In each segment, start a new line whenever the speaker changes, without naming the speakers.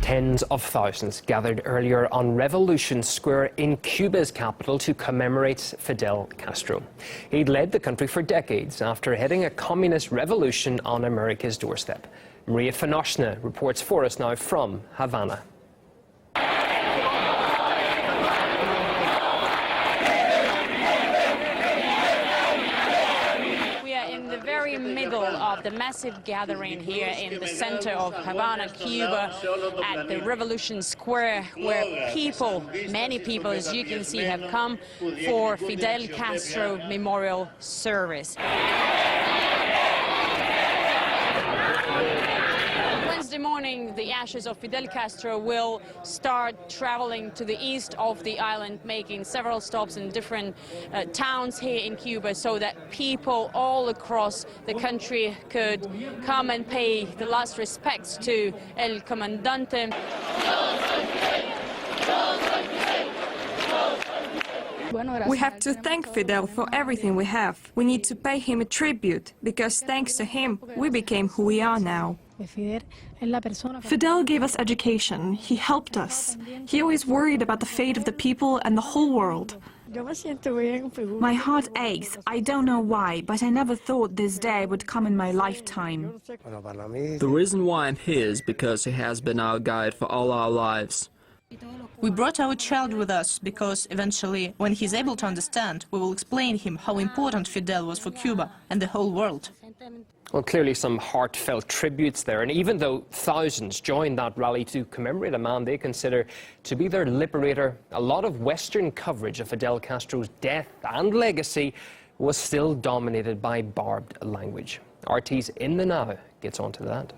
Tens of thousands gathered earlier on Revolution Square in Cuba's capital to commemorate Fidel Castro. He'd led the country for decades after heading a communist revolution on America's doorstep. Maria Fanoshna reports for us now from Havana.
Very middle of the massive gathering here in the center of Havana, Cuba, at the Revolution Square, where people, many people, as you can see, have come for Fidel Castro memorial service. Wednesday morning, the ashes of Fidel Castro will start traveling to the east of the island, making several stops in different towns here in Cuba, so that people all across the country could come and pay the last respects to El Comandante.
We have to thank Fidel for everything we have. We need to pay him a tribute, because thanks to him, we became who we are now.
Fidel gave us education. He helped us. He always worried about the fate of the people and the whole world. My heart aches. I don't know why, but I never thought this day would come in my lifetime.
The reason why I'm here is because he has been our guide for all our lives.
We brought our child with us because eventually, when he's able to understand, we will explain him how important Fidel was for Cuba and the whole world.
Well, clearly some heartfelt tributes there, and even though thousands joined that rally to commemorate a man they consider to be their liberator, a lot of Western coverage of Fidel Castro's death and legacy was still dominated by barbed language. RT's In the Now gets onto that.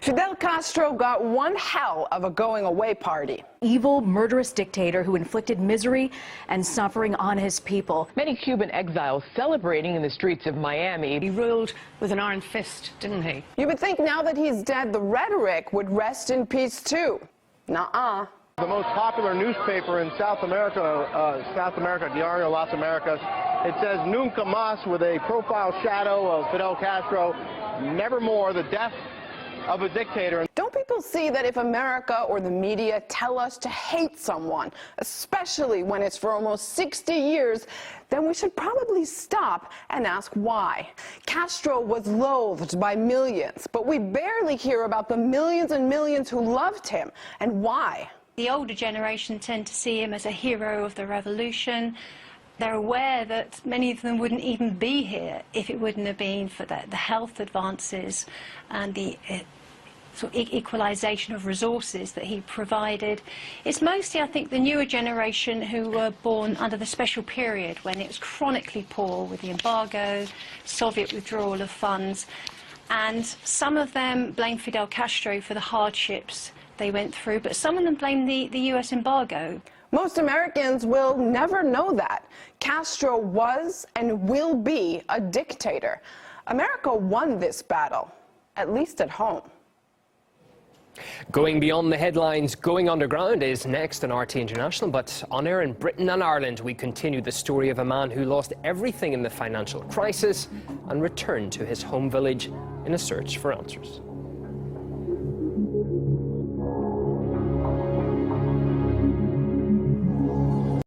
Fidel Castro got one hell of a going-away party.
Evil, murderous dictator who inflicted misery and suffering on his people.
Many Cuban exiles celebrating in the streets of Miami.
He ruled with an iron fist, didn't he?
You would think now that he's dead, the rhetoric would rest in peace too. Nuh-uh.
The most popular newspaper in South America, Diario Las Americas, it says Nunca Más, with a profile shadow of Fidel Castro. Nevermore, the death of a dictator.
Don't people see that if America or the media tell us to hate someone, especially when it's for almost 60 years, then we should probably stop and ask why. Castro was loathed by millions, but we barely hear about the millions and millions who loved him, and why.
The older generation tend to see him as a hero of the revolution. They're aware that many of them wouldn't even be here if it wouldn't have been for the health advances and the sort of equalization of resources that he provided. It's mostly, I think, the newer generation who were born under the special period when it was chronically poor with the embargo, Soviet withdrawal of funds, and some of them blame Fidel Castro for the hardships they went through, but some of them blame the US embargo.
Most Americans will never know that. Castro was and will be a dictator. America won this battle, at least at home.
Going beyond the headlines, going underground is next on RT International, but on air in Britain and Ireland, we continue the story of a man who lost everything in the financial crisis and returned to his home village in a search for answers.